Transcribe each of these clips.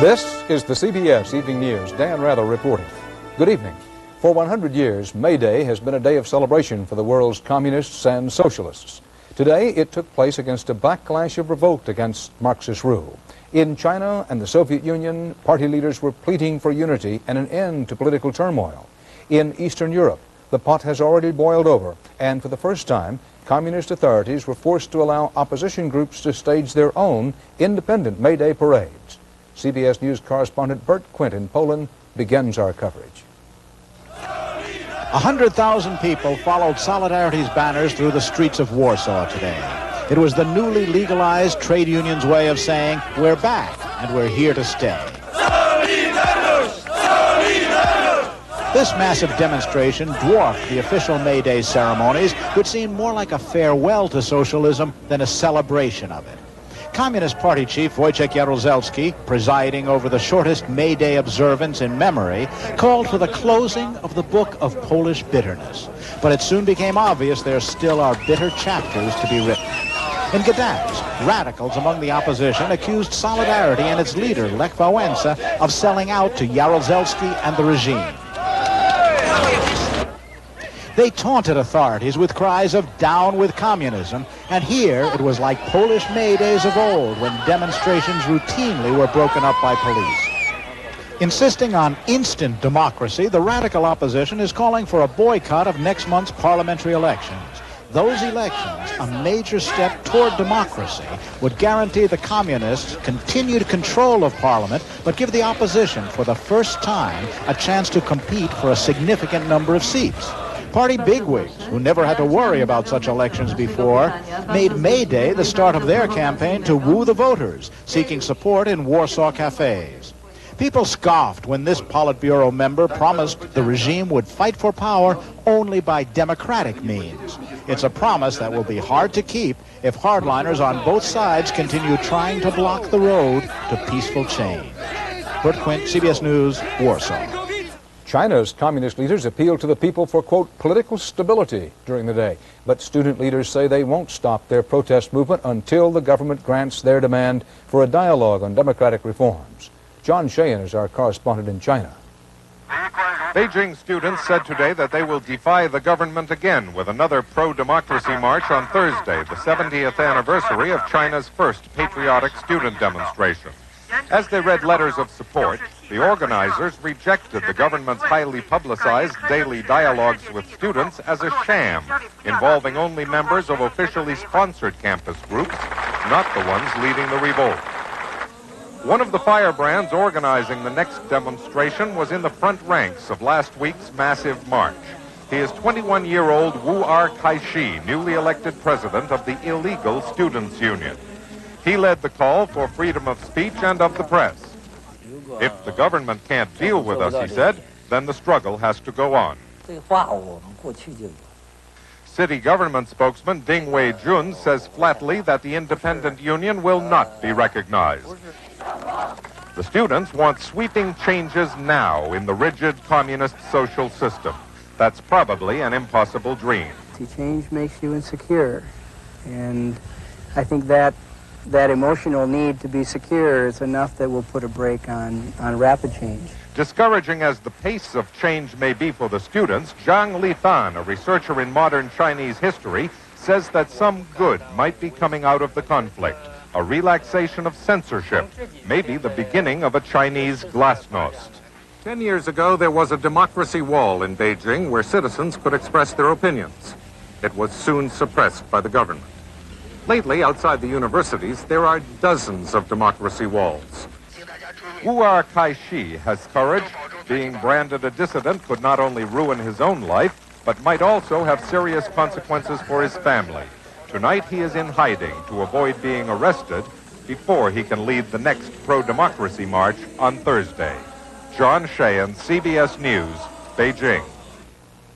This is the CBS Evening News. Dan Rather reporting. Good evening. For 100 years, May Day has been a day of celebration for the world's communists and socialists. Today, it took place against a backlash of revolt against Marxist rule. In China and the Soviet Union, party leaders were pleading for unity and an end to political turmoil. In Eastern Europe, the pot has already boiled over, and for the first time, communist authorities were forced to allow opposition groups to stage their own independent May Day parades. CBS News correspondent Bert Quint in Poland begins our coverage. 100,000 people followed Solidarity's banners through the streets of Warsaw today. It was the newly legalized trade union's way of saying, we're back and we're here to stay. This massive demonstration dwarfed the official May Day ceremonies, which seemed more like a farewell to socialism than a celebration of it. Communist Party Chief Wojciech Jaruzelski, presiding over the shortest May Day observance in memory, called for the closing of the book of Polish bitterness. But it soon became obvious there still are bitter chapters to be written. In Gdansk, radicals among the opposition accused Solidarity and its leader, Lech Wałęsa, of selling out to Jaruzelski and the regime. They taunted authorities with cries of down with communism, and here it was like Polish May Days of old when demonstrations routinely were broken up by police. Insisting on instant democracy, the radical opposition is calling for a boycott of next month's parliamentary elections. Those elections, a major step toward democracy, would guarantee the communists continued control of Parliament, but give the opposition, for the first time, a chance to compete for a significant number of seats. Party bigwigs, who never had to worry about such elections before, made May Day the start of their campaign to woo the voters, seeking support in Warsaw cafes. People scoffed when this Politburo member promised the regime would fight for power only by democratic means. It's a promise that will be hard to keep if hardliners on both sides continue trying to block the road to peaceful change. Bert Quint, CBS News, Warsaw. China's communist leaders appealed to the people for, quote, political stability during the day. But student leaders say they won't stop their protest movement until the government grants their demand for a dialogue on democratic reforms. John Sheehan is our correspondent in China. Beijing students said today that they will defy the government again with another pro-democracy march on Thursday, the 70th anniversary of China's first patriotic student demonstration. As they read letters of support, the organizers rejected the government's highly publicized daily dialogues with students as a sham, involving only members of officially sponsored campus groups, not the ones leading the revolt. One of the firebrands organizing the next demonstration was in the front ranks of last week's massive march. He is 21-year-old Wu Kai-shi, newly elected president of the illegal Students' Union. He led the call for freedom of speech and of the press. If the government can't deal with us, he said, then the struggle has to go on. City government spokesman Ding Wei-jun says flatly that the independent union will not be recognized. The students want sweeping changes now in the rigid communist social system. That's probably an impossible dream. Change makes you insecure, and I think that emotional need to be secure is enough that will put a brake on rapid change. Discouraging as the pace of change may be for the students, Zhang Lifan, a researcher in modern Chinese history, says that some good might be coming out of the conflict. A relaxation of censorship, maybe the beginning of a Chinese glasnost. 10 years ago, there was a democracy wall in Beijing where citizens could express their opinions. It was soon suppressed by the government. Lately, outside the universities, there are dozens of democracy walls. Wu Kai-shi has courage. Being branded a dissident could not only ruin his own life, but might also have serious consequences for his family. Tonight, he is in hiding to avoid being arrested before he can lead the next pro-democracy march on Thursday. John Sheehan, CBS News, Beijing.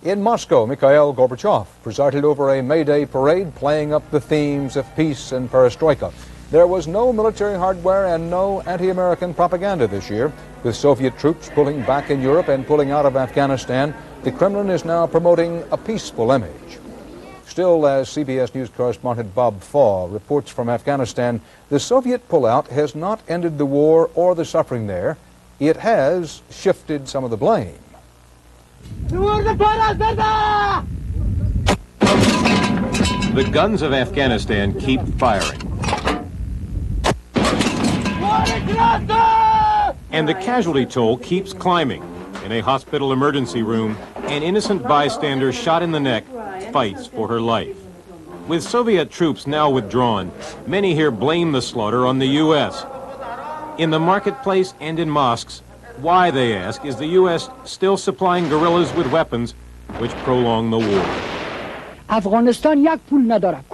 In Moscow, Mikhail Gorbachev presided over a May Day parade playing up the themes of peace and perestroika. There was no military hardware and no anti-American propaganda this year. With Soviet troops pulling back in Europe and pulling out of Afghanistan, the Kremlin is now promoting a peaceful image. Still, as CBS News correspondent Bob Faw reports from Afghanistan, the Soviet pullout has not ended the war or the suffering there. It has shifted some of the blame. The guns of Afghanistan keep firing. And the casualty toll keeps climbing. In a hospital emergency room, an innocent bystander shot in the neck fights for her life. With Soviet troops now withdrawn, many here blame the slaughter on the U.S. In the marketplace and in mosques, why, they ask, is the U.S. still supplying guerrillas with weapons which prolong the war?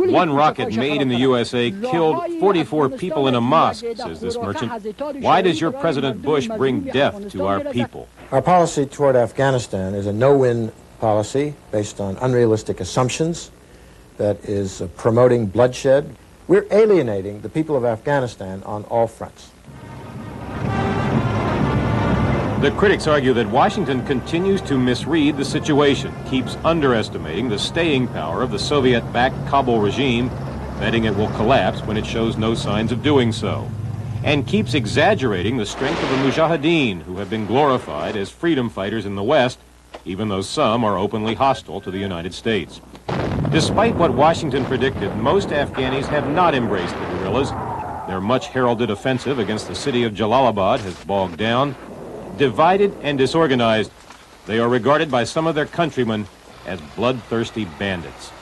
One rocket made in the USA killed 44 people in a mosque, says this merchant. Why does your President Bush bring death to our people? Our policy toward Afghanistan is a no-win policy based on unrealistic assumptions that is promoting bloodshed. We're alienating the people of Afghanistan on all fronts. The critics argue that Washington continues to misread the situation, keeps underestimating the staying power of the Soviet-backed Kabul regime, betting it will collapse when it shows no signs of doing so, and keeps exaggerating the strength of the Mujahideen, who have been glorified as freedom fighters in the West, even though some are openly hostile to the United States. Despite what Washington predicted, most Afghanis have not embraced the guerrillas. Their much heralded offensive against the city of Jalalabad has bogged down. Divided and disorganized, they are regarded by some of their countrymen as bloodthirsty bandits.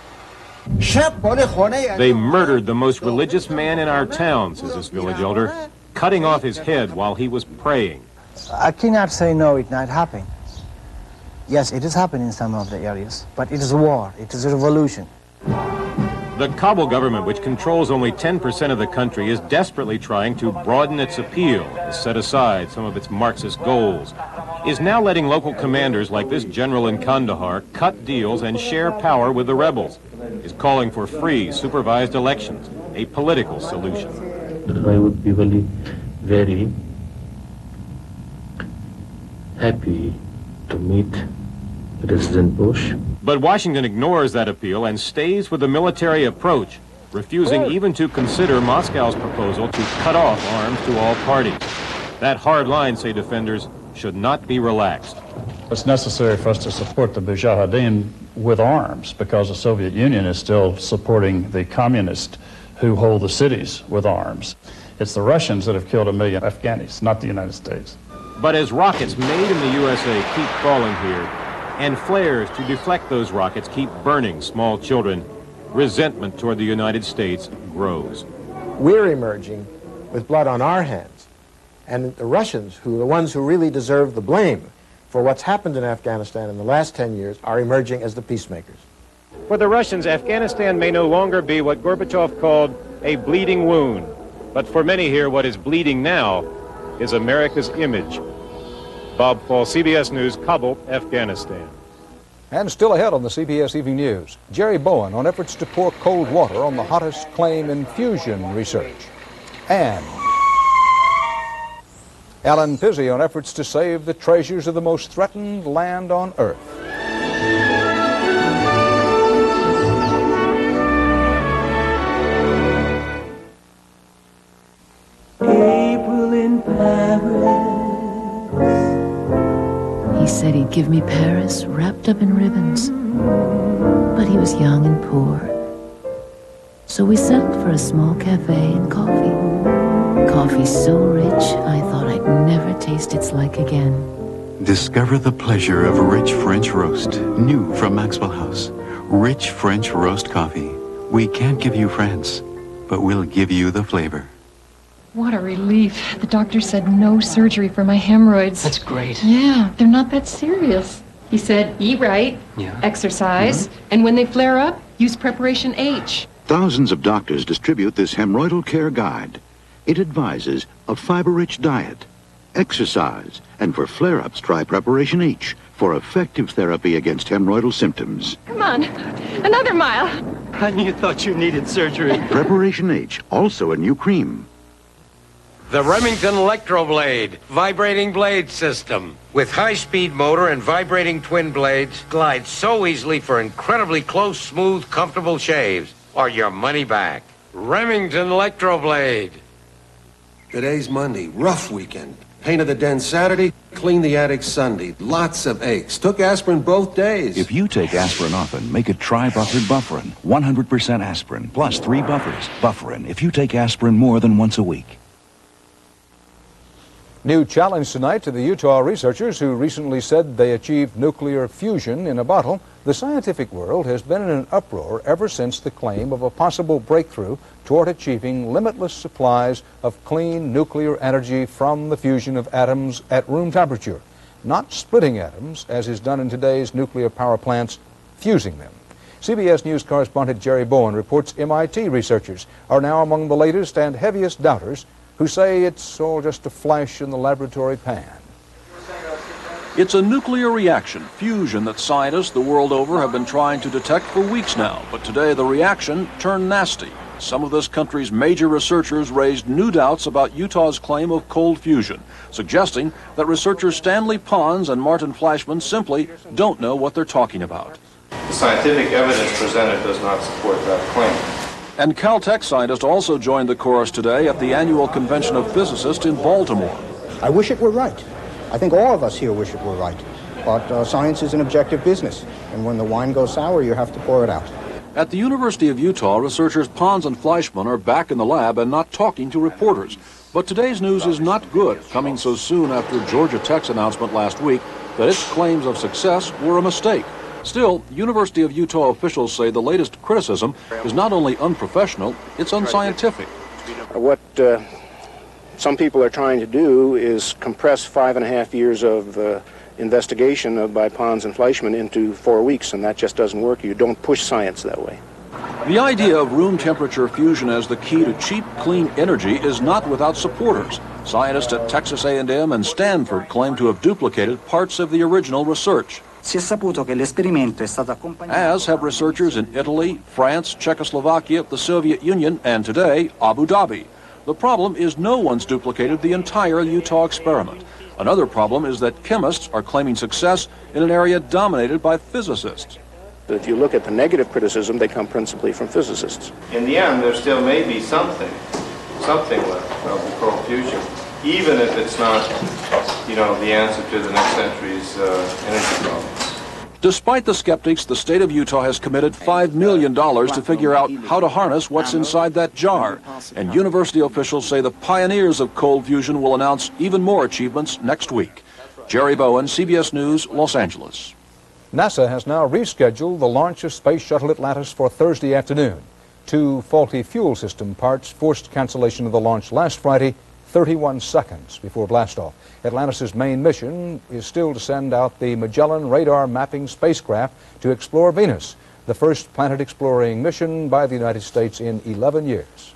They murdered the most religious man in our town, says this village elder, cutting off his head while he was praying. I cannot say no, it's not happening. Yes, it is happening in some of the areas, but it is a war, it is a revolution. The Kabul government, which controls only 10% of the country, is desperately trying to broaden its appeal, to set aside some of its Marxist goals, is now letting local commanders like this general in Kandahar cut deals and share power with the rebels, is calling for free, supervised elections, a political solution. I would be very happy to meet President Bush. But Washington ignores that appeal and stays with the military approach, refusing even to consider Moscow's proposal to cut off arms to all parties. That hard line, say defenders, should not be relaxed. It's necessary for us to support the Mujahideen with arms because the Soviet Union is still supporting the communists who hold the cities with arms. It's the Russians that have killed 1 million Afghanis, not the United States. But as rockets made in the USA keep falling here, and flares to deflect those rockets keep burning small children, resentment toward the United States grows. We're emerging with blood on our hands, and the Russians, who are the ones who really deserve the blame for what's happened in Afghanistan in the last 10 years, are emerging as the peacemakers. For the Russians, Afghanistan may no longer be what Gorbachev called a bleeding wound, but for many here, what is bleeding now is America's image. Bob Fall, CBS News, Kabul, Afghanistan. And still ahead on the CBS Evening News, Jerry Bowen on efforts to pour cold water on the hottest claim in fusion research. And Alan Pizzi on efforts to save the treasures of the most threatened land on Earth. April in Paris. He said he'd give me Paris wrapped up in ribbons, but he was young and poor. So we settled for a small cafe and coffee. Coffee so rich, I thought I'd never taste its like again. Discover the pleasure of rich French roast, new from Maxwell House. Rich French roast coffee. We can't give you France, but we'll give you the flavor. What a relief. The doctor said no surgery for my hemorrhoids. That's great. Yeah, they're not that serious. He said eat right, exercise, and when they flare up, use Preparation H. Thousands of doctors distribute this hemorrhoidal care guide. It advises a fiber-rich diet, exercise, and for flare-ups, try Preparation H for effective therapy against hemorrhoidal symptoms. Come on, another mile. And you thought you needed surgery. Preparation H, also a new cream. The Remington Electroblade vibrating blade system. With high-speed motor and vibrating twin blades, glides so easily for incredibly close, smooth, comfortable shaves. Or your money back. Remington Electroblade. Today's Monday, rough weekend. Painted the den Saturday, cleaned the attic Sunday. Lots of aches. Took aspirin both days. If you take aspirin often, make it tri-buffered Bufferin. 100% aspirin, plus 3 buffers. Bufferin, if you take aspirin more than once a week. New challenge tonight to the Utah researchers who recently said they achieved nuclear fusion in a bottle. The scientific world has been in an uproar ever since the claim of a possible breakthrough toward achieving limitless supplies of clean nuclear energy from the fusion of atoms at room temperature. Not splitting atoms, as is done in today's nuclear power plants, fusing them. CBS News correspondent Jerry Bowen reports MIT researchers are now among the latest and heaviest doubters who say it's all just a flash in the laboratory pan. It's a nuclear reaction, fusion, that scientists the world over have been trying to detect for weeks now. But today the reaction turned nasty. Some of this country's major researchers raised new doubts about Utah's claim of cold fusion, suggesting that researchers Stanley Pons and Martin Fleischmann simply don't know what they're talking about. The scientific evidence presented does not support that claim. And Caltech scientists also joined the chorus today at the annual Convention of Physicists in Baltimore. I wish it were right. I think all of us here wish it were right. But science is an objective business, and when the wine goes sour, you have to pour it out. At the University of Utah, researchers Pons and Fleischmann are back in the lab and not talking to reporters. But today's news is not good, coming so soon after Georgia Tech's announcement last week that its claims of success were a mistake. Still, University of Utah officials say the latest criticism is not only unprofessional, it's unscientific. What some people are trying to do is compress 5.5 years of investigation by Pons and Fleischmann into 4 weeks, and that just doesn't work. You don't push science that way. The idea of room temperature fusion as the key to cheap, clean energy is not without supporters. Scientists at Texas A&M and Stanford claim to have duplicated parts of the original research. As have researchers in Italy, France, Czechoslovakia, the Soviet Union, and today, Abu Dhabi. The problem is no one's duplicated the entire Utah experiment. Another problem is that chemists are claiming success in an area dominated by physicists. If you look at the negative criticism, they come principally from physicists. In the end, there still may be something left of the cold fusion, even if it's not, the answer to the next century's energy problems. Despite the skeptics, the state of Utah has committed $5 million to figure out how to harness what's inside that jar. And university officials say the pioneers of cold fusion will announce even more achievements next week. Jerry Bowen, CBS News, Los Angeles. NASA has now rescheduled the launch of Space Shuttle Atlantis for Thursday afternoon. 2 faulty fuel system parts forced cancellation of the launch last Friday, 31 seconds before blastoff. Atlantis' main mission is still to send out the Magellan radar mapping spacecraft to explore Venus, the first planet-exploring mission by the United States in 11 years.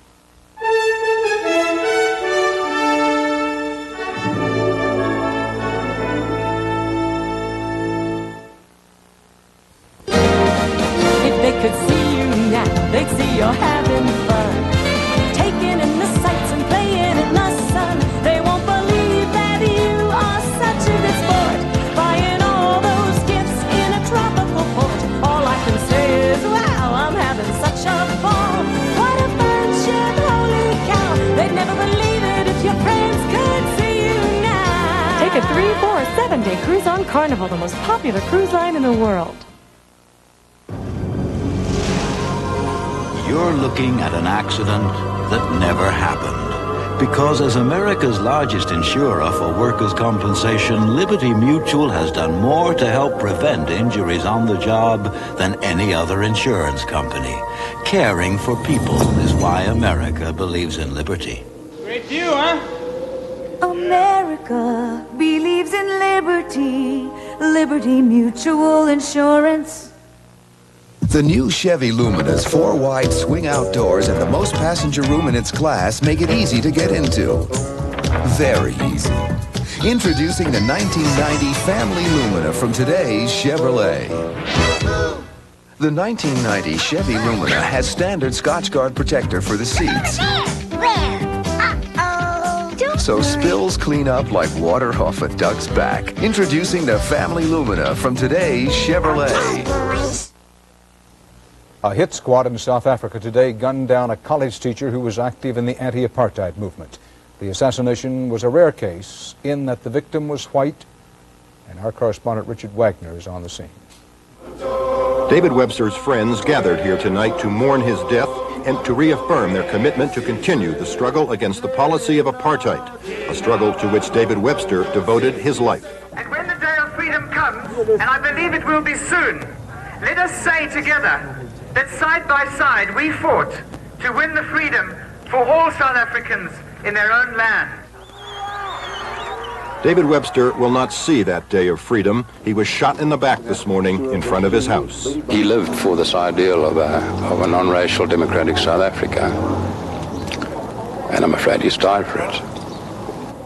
If they could see you now, they'd see you're having fun. Taking in the sights and playing in the sun. They won't believe that you are such a good sport. Buying all those gifts in a tropical port. All I can say is, wow, I'm having such a ball. What a friendship, holy cow. They'd never believe it if your friends could see you now. Take a 3, 4, 7-day cruise on Carnival, the most popular cruise line in the world. You're looking at an accident that never happened. Because as America's largest insurer for workers' compensation, Liberty Mutual has done more to help prevent injuries on the job than any other insurance company. Caring for people is why America believes in liberty. Great view, huh? America believes in liberty. Liberty Mutual Insurance. The new Chevy Lumina's 4 wide swing-out doors and the most passenger room in its class make it easy to get into. Very easy. Introducing the 1990 Family Lumina from today's Chevrolet. The 1990 Chevy Lumina has standard Scotch Guard protector for the seats. Uh-oh! Don't so spills clean up like water off a duck's back. Introducing the Family Lumina from today's Chevrolet. A hit squad in South Africa today gunned down a college teacher who was active in the anti-apartheid movement. The assassination was a rare case in that the victim was white, and our correspondent Richard Wagner is on the scene. David Webster's friends gathered here tonight to mourn his death and to reaffirm their commitment to continue the struggle against the policy of apartheid, a struggle to which David Webster devoted his life. And when the day of freedom comes, and I believe it will be soon, let us say together that side by side we fought to win the freedom for all South Africans in their own land. David Webster will not see that day of freedom. He was shot in the back this morning in front of his house. He lived for this ideal of a non-racial democratic South Africa, and I'm afraid he's died for it.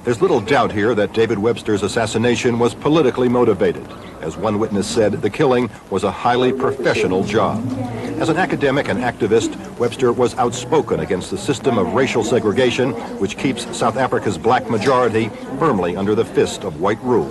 There's little doubt here that David Webster's assassination was politically motivated. As one witness said, the killing was a highly professional job. As an academic and activist, Webster was outspoken against the system of racial segregation, which keeps South Africa's black majority firmly under the fist of white rule.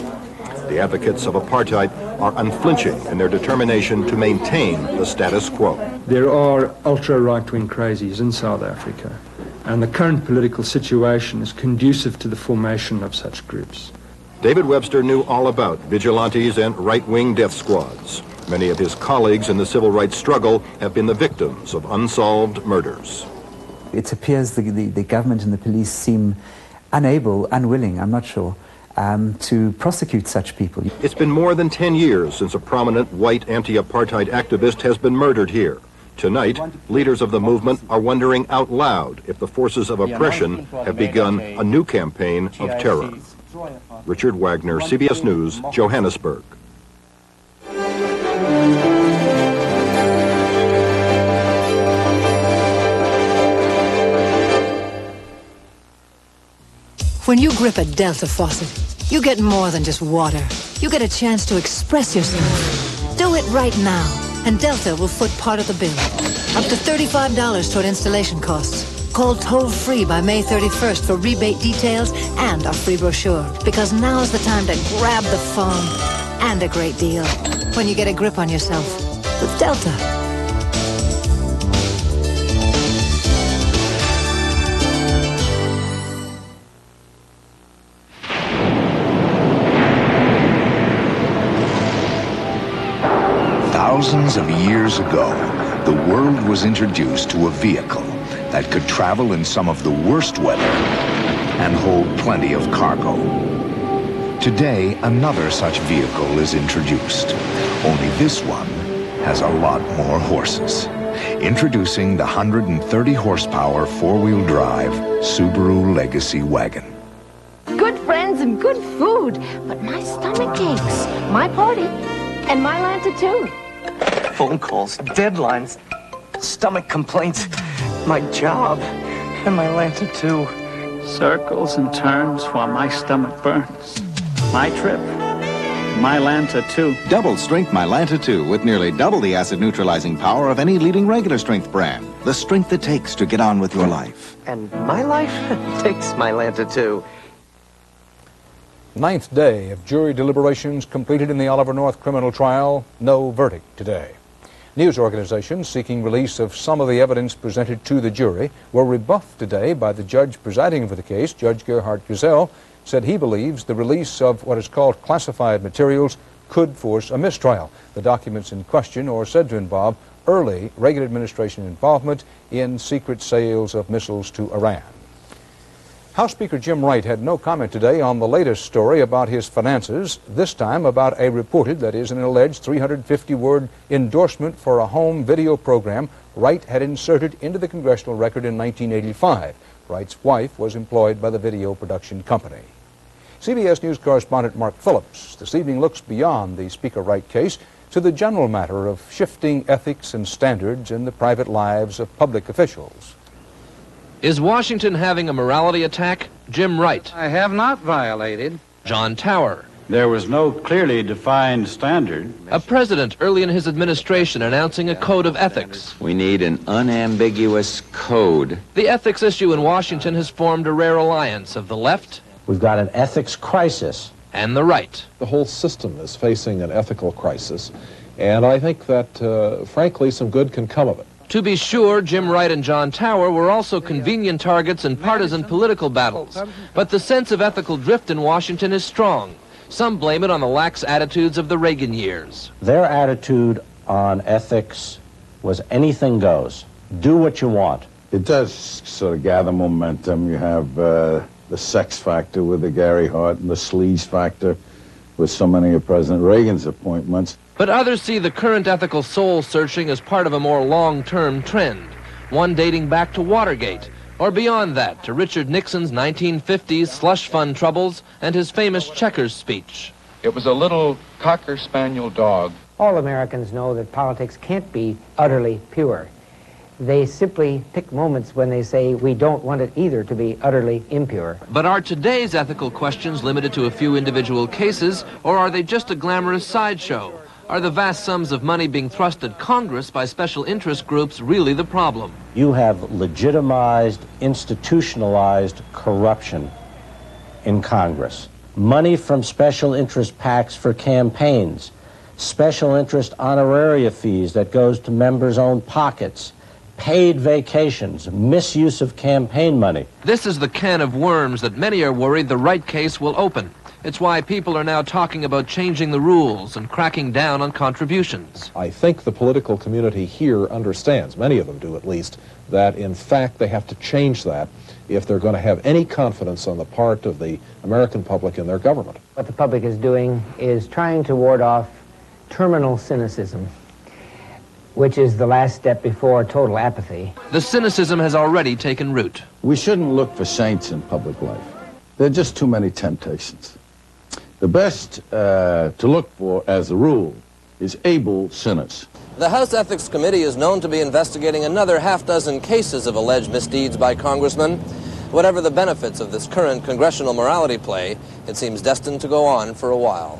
The advocates of apartheid are unflinching in their determination to maintain the status quo. There are ultra-right-wing crazies in South Africa, and the current political situation is conducive to the formation of such groups. David Webster knew all about vigilantes and right-wing death squads. Many of his colleagues in the civil rights struggle have been the victims of unsolved murders. It appears the government and the police seem unable, unwilling, I'm not sure, to prosecute such people. It's been more than 10 years since a prominent white anti-apartheid activist has been murdered here. Tonight, leaders of the movement are wondering out loud if the forces of oppression have begun a new campaign of terror. Richard Wagner, CBS News, Johannesburg. When you grip a Delta faucet, you get more than just water. You get a chance to express yourself. Do it right now, and Delta will foot part of the bill. Up to $35 toward installation costs. Call toll-free by May 31st for rebate details and our free brochure, because now's the time to grab the phone. And a great deal when you get a grip on yourself with Delta. Thousands of years ago, the world was introduced to a vehicle that could travel in some of the worst weather and hold plenty of cargo. Today, another such vehicle is introduced. Only this one has a lot more horses. Introducing the 130 horsepower four-wheel drive Subaru Legacy Wagon. Good friends and good food, but my stomach aches. My party and my Lanta too. Phone calls, deadlines, stomach complaints, my job, and my Lanta too. Circles and turns while my stomach burns. My trip, my Lanta too. Double strength My Lanta 2 with nearly double the acid neutralizing power of any leading regular strength brand. The strength it takes to get on with your life. And my life takes my Lanta too. Ninth day of jury deliberations completed in the Oliver North criminal trial. No verdict today. News organizations seeking release of some of the evidence presented to the jury were rebuffed today by the judge presiding over the case. Judge Gerhard Gesell said he believes the release of what is called classified materials could force a mistrial. The documents in question are said to involve early Reagan administration involvement in secret sales of missiles to Iran. House Speaker Jim Wright had no comment today on the latest story about his finances, this time about a reported, that is, an alleged 350-word endorsement for a home video program Wright had inserted into the congressional record in 1985. Wright's wife was employed by the video production company. CBS News correspondent Mark Phillips this evening looks beyond the Speaker Wright case to the general matter of shifting ethics and standards in the private lives of public officials. Is Washington having a morality attack? Jim Wright. I have not violated. John Tower. There was no clearly defined standard. A president early in his administration announcing a code of ethics. We need an unambiguous code. The ethics issue in Washington has formed a rare alliance of the left. We've got an ethics crisis. And the right. The whole system is facing an ethical crisis, and I think that, frankly, some good can come of it. To be sure, Jim Wright and John Tower were also convenient targets in partisan political battles. But the sense of ethical drift in Washington is strong. Some blame it on the lax attitudes of the Reagan years. Their attitude on ethics was anything goes. Do what you want. It does sort of gather momentum. You have the sex factor with the Gary Hart and the sleaze factor with so many of President Reagan's appointments. But others see the current ethical soul-searching as part of a more long-term trend, one dating back to Watergate, or beyond that, to Richard Nixon's 1950s slush fund troubles and his famous Checkers speech. It was a little Cocker Spaniel dog. All Americans know that politics can't be utterly pure. They simply pick moments when they say we don't want it either to be utterly impure. But are today's ethical questions limited to a few individual cases, or are they just a glamorous sideshow? Are the vast sums of money being thrust at Congress by special interest groups really the problem? You have legitimized, institutionalized corruption in Congress. Money from special interest PACs for campaigns, special interest honoraria fees that goes to members' own pockets, paid vacations, misuse of campaign money. This is the can of worms that many are worried the right case will open. It's why people are now talking about changing the rules and cracking down on contributions. I think the political community here understands, many of them do at least, that in fact they have to change that if they're going to have any confidence on the part of the American public in their government. What the public is doing is trying to ward off terminal cynicism, which is the last step before total apathy. The cynicism has already taken root. We shouldn't look for saints in public life. There are just too many temptations. The best to look for, as a rule, is able sinners. The House Ethics Committee is known to be investigating another half-dozen cases of alleged misdeeds by congressmen. Whatever the benefits of this current congressional morality play, it seems destined to go on for a while.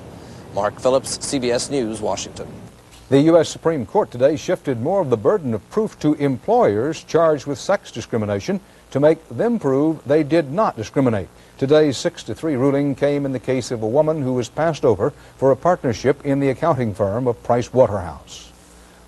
Mark Phillips, CBS News, Washington. The U.S. Supreme Court today shifted more of the burden of proof to employers charged with sex discrimination to make them prove they did not discriminate. Today's 6-3 ruling came in the case of a woman who was passed over for a partnership in the accounting firm of Price Waterhouse.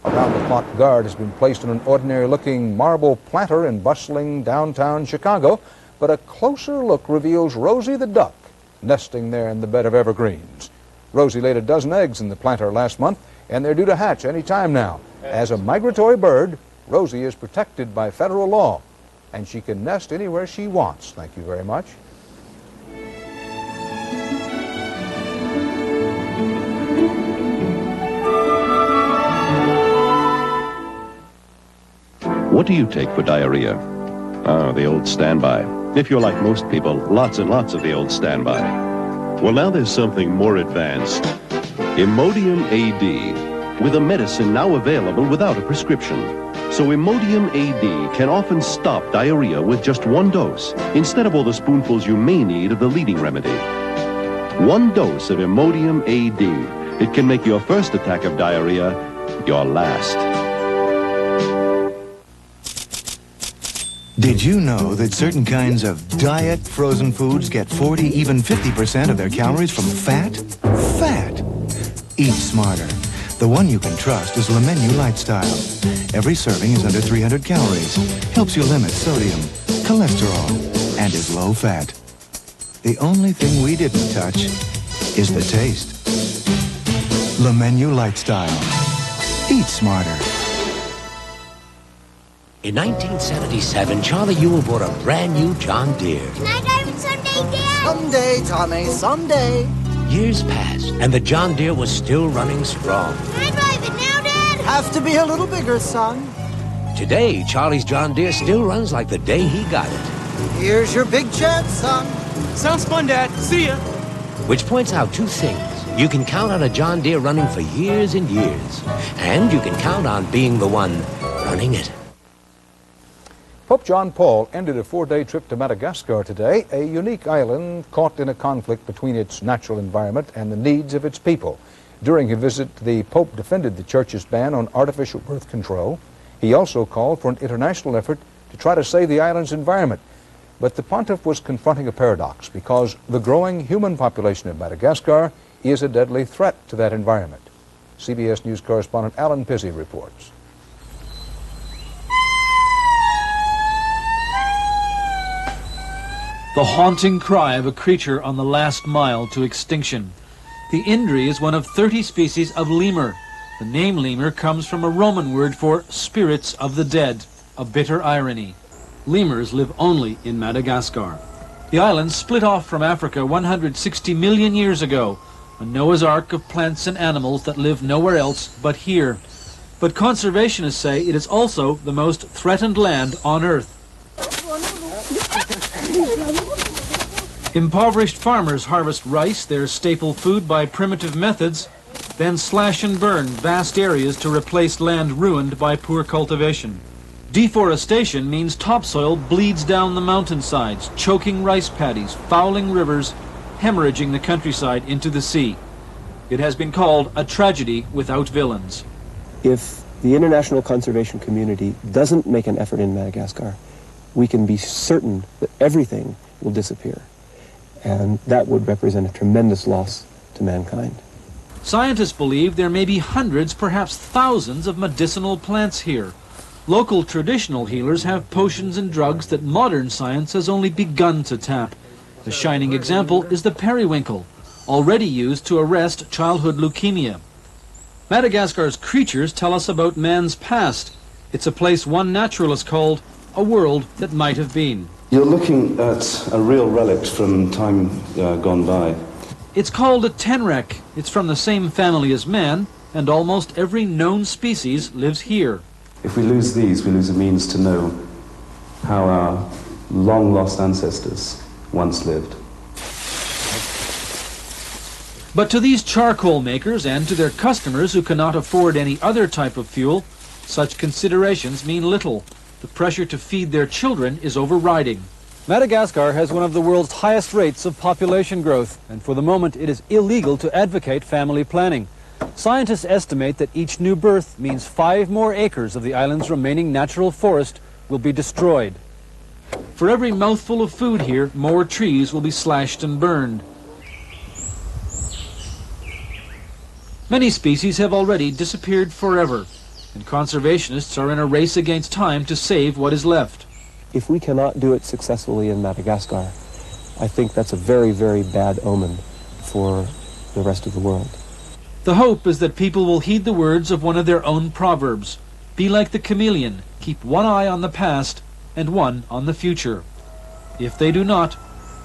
A round-the-clock guard has been placed on an ordinary-looking marble platter in bustling downtown Chicago, but a closer look reveals Rosie the duck nesting there in the bed of evergreens. Rosie laid a dozen eggs in the platter last month, and they're due to hatch any time now. As a migratory bird, Rosie is protected by federal law, and she can nest anywhere she wants. Thank you very much. What do you take for diarrhea? The old standby. If you're like most people, lots and lots of the old standby. Well, now there's something more advanced. Imodium AD, with a medicine now available without a prescription. So Imodium AD can often stop diarrhea with just one dose, instead of all the spoonfuls you may need of the leading remedy. One dose of Imodium AD. It can make your first attack of diarrhea your last. Did you know that certain kinds of diet frozen foods get 40, even 50% of their calories from fat? Fat! Eat smarter. The one you can trust is Le Menu Lifestyle. Every serving is under 300 calories, helps you limit sodium, cholesterol, and is low fat. The only thing we didn't touch is the taste. Le Menu Lifestyle. Eat smarter. In 1977, Charlie Ewell bought a brand new John Deere. Can I drive it someday, Dad? Someday, Tommy, someday. Years passed, and the John Deere was still running strong. Can I drive it now, Dad? Have to be a little bigger, son. Today, Charlie's John Deere still runs like the day he got it. Here's your big chance, son. Sounds fun, Dad. See ya. Which points out two things. You can count on a John Deere running for years and years. And you can count on being the one running it. Pope John Paul ended a 4-day trip to Madagascar today, a unique island caught in a conflict between its natural environment and the needs of its people. During his visit, the Pope defended the Church's ban on artificial birth control. He also called for an international effort to try to save the island's environment. But the pontiff was confronting a paradox because the growing human population of Madagascar is a deadly threat to that environment. CBS News correspondent Alan Pizzi reports. The haunting cry of a creature on the last mile to extinction. The Indri is one of 30 species of lemur. The name lemur comes from a Roman word for spirits of the dead, a bitter irony. Lemurs live only in Madagascar. The island split off from Africa 160 million years ago, a Noah's Ark of plants and animals that live nowhere else but here. But conservationists say it is also the most threatened land on Earth. Impoverished farmers harvest rice, their staple food, by primitive methods, then slash and burn vast areas to replace land ruined by poor cultivation. Deforestation means topsoil bleeds down the mountainsides, choking rice paddies, fouling rivers, hemorrhaging the countryside into the sea. It has been called a tragedy without villains. If the international conservation community doesn't make an effort in Madagascar, we can be certain that everything will disappear. And that would represent a tremendous loss to mankind. Scientists believe there may be hundreds, perhaps thousands of medicinal plants here. Local traditional healers have potions and drugs that modern science has only begun to tap. The shining example is the periwinkle, already used to arrest childhood leukemia. Madagascar's creatures tell us about man's past. It's a place one naturalist called a world that might have been. You're looking at a real relic from time gone by. It's called a tenrec. It's from the same family as man, and almost every known species lives here. If we lose these, we lose a means to know how our long-lost ancestors once lived. But to these charcoal makers and to their customers who cannot afford any other type of fuel, such considerations mean little. The pressure to feed their children is overriding. Madagascar has one of the world's highest rates of population growth, and for the moment it is illegal to advocate family planning. Scientists estimate that each new birth means 5 more acres of the island's remaining natural forest will be destroyed. For every mouthful of food here, more trees will be slashed and burned. Many species have already disappeared forever, and conservationists are in a race against time to save what is left. If we cannot do it successfully in Madagascar, I think that's a very, very bad omen for the rest of the world. The hope is that people will heed the words of one of their own proverbs. Be like the chameleon, keep one eye on the past and one on the future. If they do not,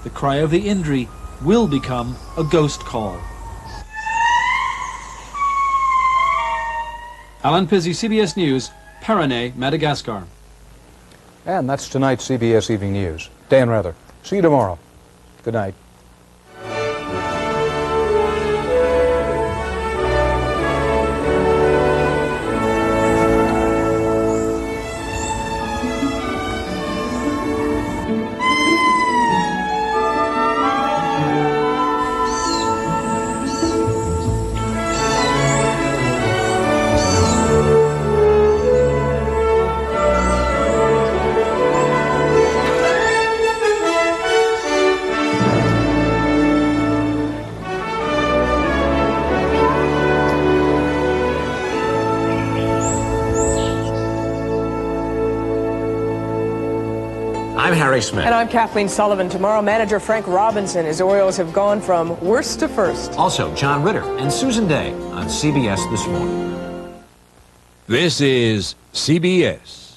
the cry of the Indri will become a ghost call. Alan Pizzi, CBS News, Paranay, Madagascar. And that's tonight's CBS Evening News. Dan Rather. See you tomorrow. Good night. I'm Harry Smith. And I'm Kathleen Sullivan. Tomorrow, manager Frank Robinson. His Orioles have gone from worst to first. Also, John Ritter and Susan Day on CBS This Morning. This is CBS.